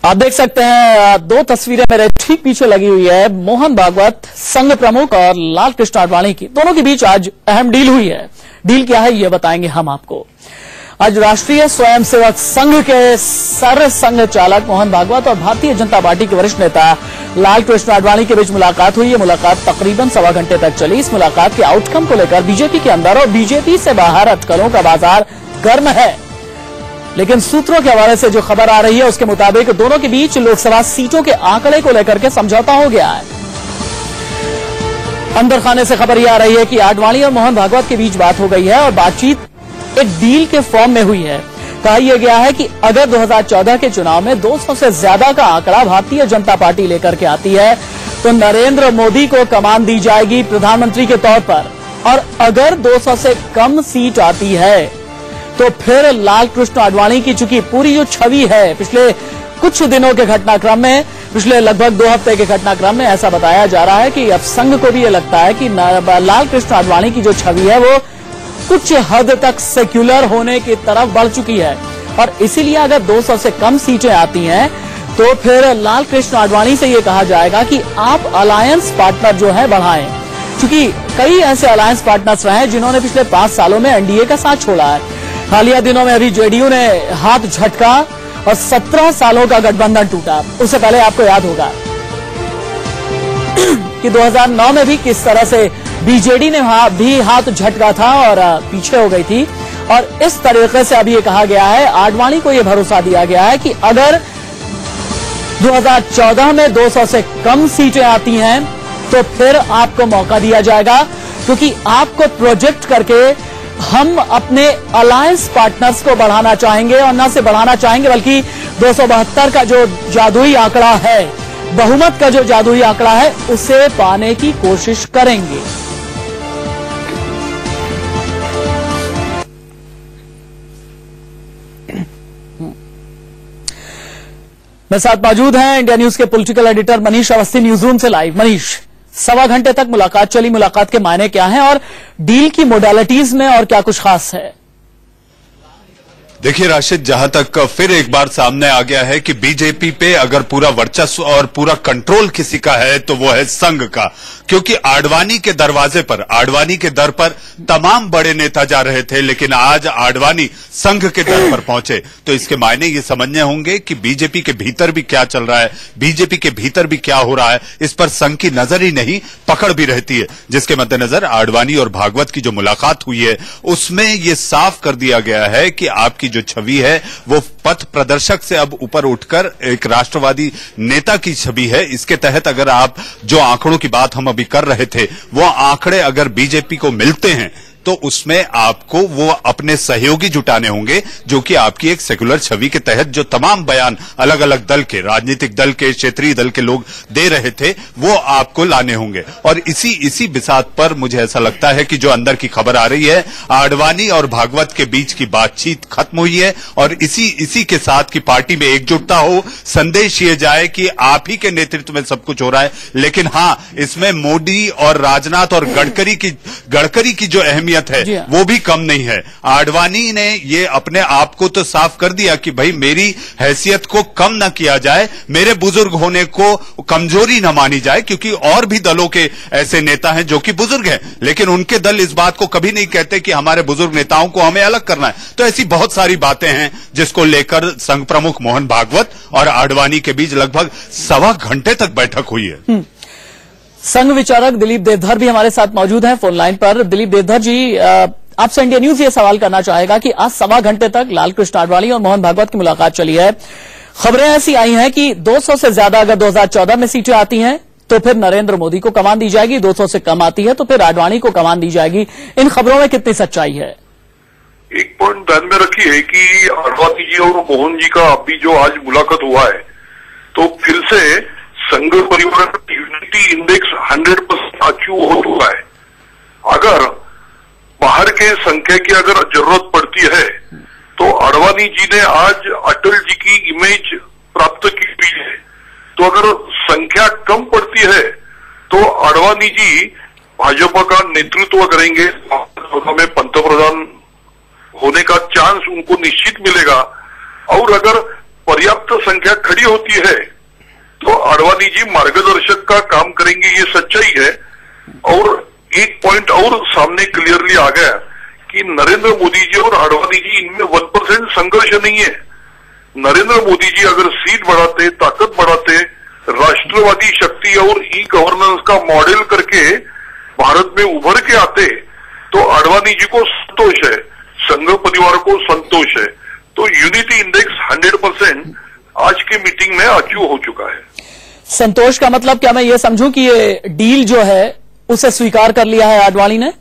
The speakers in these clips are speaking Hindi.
आप देख सकते हैं दो तस्वीरें मेरे ठीक पीछे लगी हुई है। मोहन भागवत संघ प्रमुख और लाल कृष्ण आडवाणी की, दोनों के बीच आज अहम डील हुई है। डील क्या है ये बताएंगे हम आपको। आज राष्ट्रीय स्वयंसेवक संघ के सर संघ चालक मोहन भागवत और भारतीय जनता पार्टी के वरिष्ठ नेता लाल कृष्ण आडवाणी के बीच मुलाकात हुई। ये मुलाकात तकरीबन सवा घंटे तक चली। इस मुलाकात के आउटकम को लेकर बीजेपी के अंदर और बीजेपी से बाहर अटकलों का बाजार गर्म है, लेकिन सूत्रों के हवाले से जो खबर आ रही है उसके मुताबिक दोनों के बीच लोकसभा सीटों के आंकड़े को लेकर के समझौता हो गया है। अंदर खाने से खबर यह आ रही है कि आडवाणी और मोहन भागवत के बीच बात हो गई है और बातचीत एक डील के फॉर्म में हुई है। कहा यह गया है कि अगर 2014 के चुनाव में 200 से ज्यादा का आंकड़ा भारतीय जनता पार्टी लेकर के आती है तो नरेंद्र मोदी को कमान दी जाएगी प्रधानमंत्री के तौर पर, और अगर 200 से कम सीट आती है तो फिर लाल कृष्ण आडवाणी की चूंकि पूरी जो छवि है पिछले कुछ दिनों के घटनाक्रम में, पिछले लगभग 2 हफ्ते के घटनाक्रम में ऐसा बताया जा रहा है कि अब संघ को भी ये लगता है कि लाल कृष्ण आडवाणी की जो छवि है वो कुछ हद तक सेक्युलर होने की तरफ बढ़ चुकी है, और इसीलिए अगर 200 से कम सीटें आती हैं तो फिर लाल कृष्ण आडवाणी से ये कहा जाएगा कि आप अलायंस पार्टनर जो है बढ़ाएं, क्योंकि कई ऐसे अलायंस पार्टनर्स रहे हैं जिन्होंने पिछले 5 सालों में एनडीए का साथ छोड़ा है। हालिया दिनों में अभी जेडीयू ने हाथ झटका और 17 सालों का गठबंधन टूटा। उससे पहले आपको याद होगा कि 2009 में भी किस तरह से बीजेडी ने भी हाथ झटका था और पीछे हो गई थी, और इस तरीके से अभी ये कहा गया है, आडवाणी को यह भरोसा दिया गया है कि अगर 2014 में 200 से कम सीटें आती हैं तो फिर आपको मौका दिया जाएगा, क्योंकि आपको प्रोजेक्ट करके हम अपने अलायंस पार्टनर्स को बढ़ाना चाहेंगे, और न से बढ़ाना चाहेंगे बल्कि 272 का जो जादुई आंकड़ा है, बहुमत का जो जादुई आंकड़ा है, उसे पाने की कोशिश करेंगे। मेरे साथ मौजूद हैं इंडिया न्यूज के political editor Manish Awasthi, news room से लाइव। मनीष, सवा घंटे तक मुलाकात चली, मुलाकात के मायने क्या हैं और डील की मोडालिटीज में और क्या कुछ खास है? देखिए राशिद, जहां तक फिर एक बार सामने आ गया है कि बीजेपी पे अगर पूरा वर्चस्व और पूरा कंट्रोल किसी का है तो वो है संघ का, क्योंकि आडवाणी के दरवाजे पर, आडवाणी के दर पर तमाम बड़े नेता जा रहे थे, लेकिन आज आडवाणी संघ के दर पर पहुंचे तो इसके मायने ये समझने होंगे कि बीजेपी के भीतर भी क्या चल रहा है, बीजेपी के भीतर भी क्या हो रहा है, इस पर संघ की नजर ही नहीं पकड़ भी रहती है। जिसके मद्देनजर आडवाणी और भागवत की जो मुलाकात हुई है उसमें ये साफ कर दिया गया है कि आपकी जो छवि है वो पथ प्रदर्शक से अब ऊपर उठकर एक राष्ट्रवादी नेता की छवि है। इसके तहत अगर आप जो आंकड़ों की बात हम अभी कर रहे थे वो आंकड़े अगर बीजेपी को मिलते हैं तो उसमें आपको वो अपने सहयोगी जुटाने होंगे, जो कि आपकी एक सेकुलर छवि के तहत जो तमाम बयान अलग अलग दल के, राजनीतिक दल के, क्षेत्रीय दल के लोग दे रहे थे वो आपको लाने होंगे। और इसी बिसात पर मुझे ऐसा लगता है कि जो अंदर की खबर आ रही है, आडवाणी और भागवत के बीच की बातचीत खत्म हुई है और इसी के साथ की पार्टी में एकजुटता हो, संदेश ये जाए कि आप ही के नेतृत्व में सब कुछ हो रहा है। लेकिन हाँ, इसमें मोदी और राजनाथ और गडकरी की जो अहमियत है वो भी कम नहीं है। आडवाणी ने ये अपने आप को तो साफ कर दिया कि भाई मेरी हैसियत को कम ना किया जाए, मेरे बुजुर्ग होने को कमजोरी ना मानी जाए, क्योंकि और भी दलों के ऐसे नेता हैं जो कि बुजुर्ग हैं, लेकिन उनके दल इस बात को कभी नहीं कहते कि हमारे बुजुर्ग नेताओं को हमें अलग करना है। तो ऐसी बहुत सारी बातें हैं जिसको लेकर संघ प्रमुख मोहन भागवत और आडवाणी के बीच लगभग सवा घंटे तक बैठक हुई है। संघ विचारक दिलीप देवधर भी हमारे साथ मौजूद हैं फोन लाइन पर। दिलीप देवधर जी, आपसे इंडिया न्यूज ये सवाल करना चाहेगा कि आज सवा घंटे तक लाल कृष्ण आडवाणी और मोहन भागवत की मुलाकात चली है। खबरें ऐसी आई हैं कि 200 से ज्यादा अगर 2014 में सीटें आती हैं तो फिर नरेंद्र मोदी को कमान दी जाएगी, 200 से कम आती है तो फिर आडवाणी को कमान दी जाएगी। इन खबरों में कितनी सच्चाई है? एक पॉइंट ध्यान में रखिए है कि आडवाणी जी और मोहन जी का अभी जो आज मुलाकात हुआ है तो फिर से संघ परिवार यूनिटी इंडेक्स 100% अचीव हो चुका है। अगर बाहर के संख्या की अगर जरूरत पड़ती है तो आडवाणी जी ने आज अटल जी की इमेज प्राप्त की हुई है, तो अगर संख्या कम पड़ती है तो आडवाणी जी भाजपा का नेतृत्व करेंगे, में पंतप्रधान होने का चांस उनको निश्चित मिलेगा। और अगर पर्याप्त संख्या खड़ी होती है तो आडवाणी जी मार्गदर्शक का काम करेंगे, ये सच्चाई है। और एक पॉइंट और सामने क्लियरली आ गया कि नरेंद्र मोदी जी और आडवाणी जी इनमें 1% संघर्ष नहीं है। नरेंद्र मोदी जी अगर सीट बढ़ाते, ताकत बढ़ाते, राष्ट्रवादी शक्ति और ई गवर्नेंस का मॉडल करके भारत में उभर के आते तो आडवाणी जी को संतोष है, संघ परिवार को संतोष है। तो यूनिटी इंडेक्स 100% आज के मीटिंग में अचीव हो चुका है। संतोष का मतलब क्या मैं ये समझूं कि ये डील जो है उसे स्वीकार कर लिया है आडवाणी ने?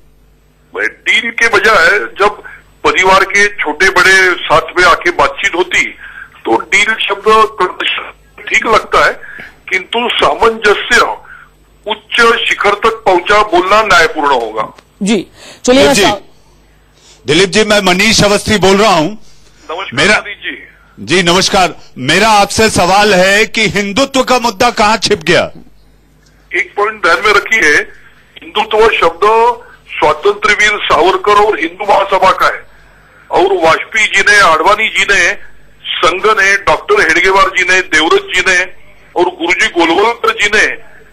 डील के बजाय जब परिवार के छोटे बड़े साथ में आके बातचीत होती तो डील शब्द ठीक लगता है, किंतु सामंजस्य उच्च शिखर तक पहुंचा बोलना न्यायपूर्ण होगा। जी चलिए दिलीप जी, मैं मनीष अवस्थी बोल रहा हूं। नमस्कार जी नमस्कार। मेरा आपसे सवाल है कि हिंदुत्व का मुद्दा कहां छिप गया? एक पॉइंट ध्यान में रखिए, हिंदुत्व शब्द स्वातंत्र वीर सावरकर और हिंदू महासभा का है और वाजपेयी जी ने, आडवाणी जी ने, संघ ने, डॉक्टर हेडगेवार जी ने, देवव्रत जी ने और गुरुजी गोलवलकर जी ने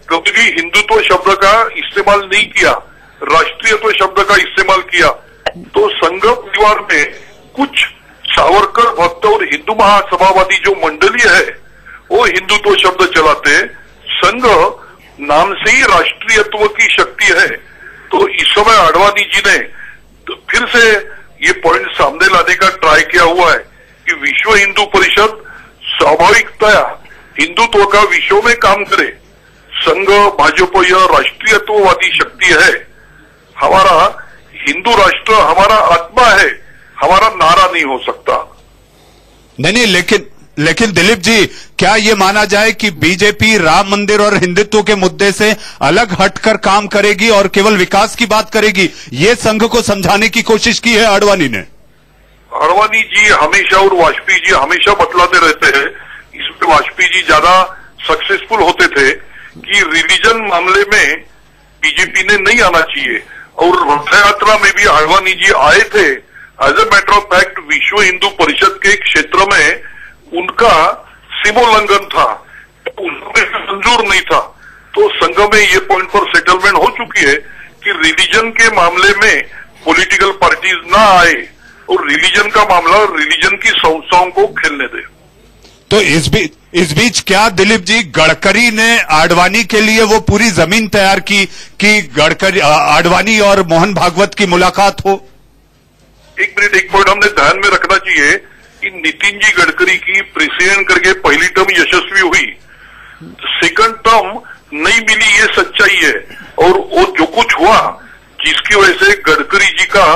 कभी भी हिंदुत्व शब्द का इस्तेमाल नहीं किया, राष्ट्रीयत्व शब्द का इस्तेमाल किया। तो संघ परिवार में कुछ सावरकर भक्त और हिंदू महासभावादी जो मंडली है वो हिंदुत्व शब्द चलाते। संघ नाम से ही राष्ट्रीयत्व की शक्ति है। तो इस समय आडवाणी जी ने तो फिर से ये पॉइंट सामने लाने का ट्राई किया हुआ है कि विश्व हिंदू परिषद स्वाभाविकतया हिंदुत्व का विश्व में काम करे। संघ भाजपा यह राष्ट्रीयत्ववादी शक्ति है। हमारा हिंदू राष्ट्र हमारा आत्मा है, हमारा नारा नहीं हो सकता। नहीं, लेकिन दिलीप जी, क्या ये माना जाए कि बीजेपी राम मंदिर और हिंदुत्व के मुद्दे से अलग हटकर काम करेगी और केवल विकास की बात करेगी? ये संघ को समझाने की कोशिश की है आडवाणी ने। आडवाणी जी हमेशा और वाजपेयी जी हमेशा बतलाते रहते हैं, इसमें वाजपेयी जी ज्यादा सक्सेसफुल होते थे कि रिलीजन मामले में बीजेपी ने नहीं आना चाहिए। और रथ यात्रा में भी आडवाणी जी आए थे। As a matter of fact Vishwa Hindu परिषद के क्षेत्र में उनका सीमोल्लंघन था, उनमें मंजूर नहीं था। तो संघ में ये पॉइंट पर सेटलमेंट हो चुकी है कि रिलीजन के मामले में पॉलिटिकल पार्टीज ना आए और रिलीजन का मामला रिलीजन की संस्थाओं को खेलने दे। तो इस बीच क्या दिलीप जी, गडकरी ने आडवाणी के लिए वो पूरी जमीन तैयार की कि गडकरी आडवाणी और मोहन भागवत की मुलाकात हो? एक मिनट, एक पॉइंट हमने ध्यान में रखना चाहिए कि नितिन जी गडकरी की प्रेसिडेंट करके पहली टर्म यशस्वी हुई, सेकंड टर्म नहीं मिली, ये सच्चाई है। और वो जो कुछ हुआ जिसकी वजह से गडकरी जी का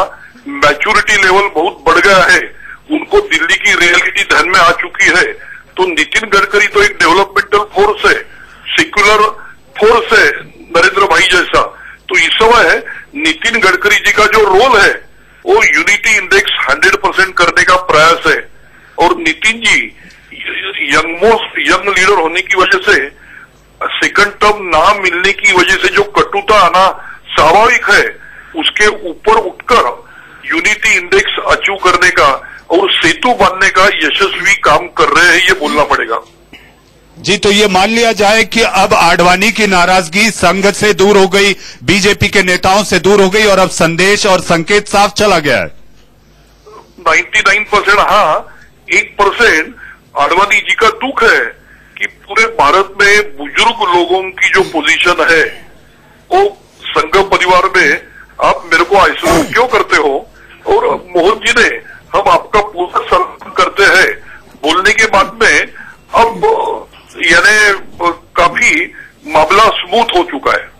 मैच्योरिटी लेवल बहुत बढ़ गया है, उनको दिल्ली की रियलिटी ध्यान में आ चुकी है। तो नितिन गडकरी तो एक डेवलपमेंटल फोर्स है, सेक्युलर फोर्स है, नरेंद्र भाई जैसा। तो इस समय नितिन गडकरी जी का जो रोल है वो यूनिटी इंडेक्स 100% करने का प्रयास है। और नितिन जी यंग लीडर होने की वजह से सेकंड टर्म ना मिलने की वजह से जो कटुता आना स्वाभाविक है, उसके ऊपर उठकर यूनिटी इंडेक्स अचीव करने का और सेतु बांधने का यशस्वी काम कर रहे हैं, ये बोलना पड़ेगा। जी, तो ये मान लिया जाए कि अब आडवाणी की नाराजगी संघ से दूर हो गई, बीजेपी के नेताओं से दूर हो गई और अब संदेश और संकेत साफ चला गया है। 99% हाँ, 1% आडवाणी जी का दुख है कि पूरे भारत में बुजुर्ग लोगों की जो पोजीशन है वो संघ परिवार में आप मेरे को आइसोलेट क्यों करते हो, और मोहन जी ने हम आपका पूरा सम्मान करते हैं बोलने के बाद में अब यानी काफी मामला स्मूथ हो चुका है।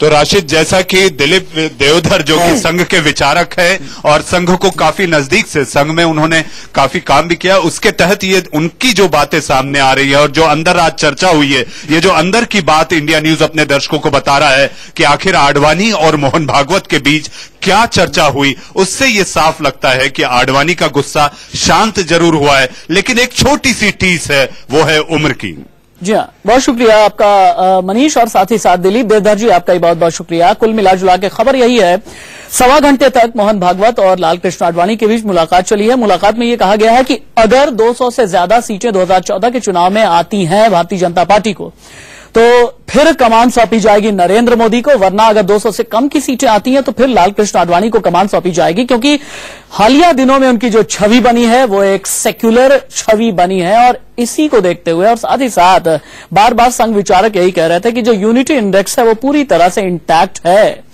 तो राशिद, जैसा कि दिलीप देवधर जो कि संघ के विचारक है और संघ को काफी नजदीक से, संघ में उन्होंने काफी काम भी किया, उसके तहत ये उनकी जो बातें सामने आ रही है और जो अंदर आज चर्चा हुई है, ये जो अंदर की बात इंडिया न्यूज अपने दर्शकों को बता रहा है कि आखिर आडवाणी और मोहन भागवत के बीच क्या चर्चा हुई, उससे ये साफ लगता है कि आडवाणी का गुस्सा शांत जरूर हुआ है, लेकिन एक छोटी सी टीस है, वो है उम्र की। जी हाँ, बहुत शुक्रिया आपका मनीष, और साथ ही साथ दिलीप देवधर जी, आपका ही बहुत बहुत शुक्रिया। कुल मिलाजुला के खबर यही है, सवा घंटे तक मोहन भागवत और लालकृष्ण आडवाणी के बीच मुलाकात चली है। मुलाकात में ये कहा गया है कि अगर 200 से ज्यादा सीटें 2014 के चुनाव में आती हैं भारतीय जनता पार्टी को, तो फिर कमान सौंपी जाएगी नरेंद्र मोदी को, वरना अगर 200 से कम की सीटें आती हैं तो फिर लालकृष्ण आडवाणी को कमान सौंपी जाएगी, क्योंकि हालिया दिनों में उनकी जो छवि बनी है वो एक सेक्युलर छवि बनी है। और इसी को देखते हुए और साथ ही साथ बार बार संघ विचारक यही कह रहे थे कि जो यूनिटी इंडेक्स है वो पूरी तरह से इंटैक्ट है।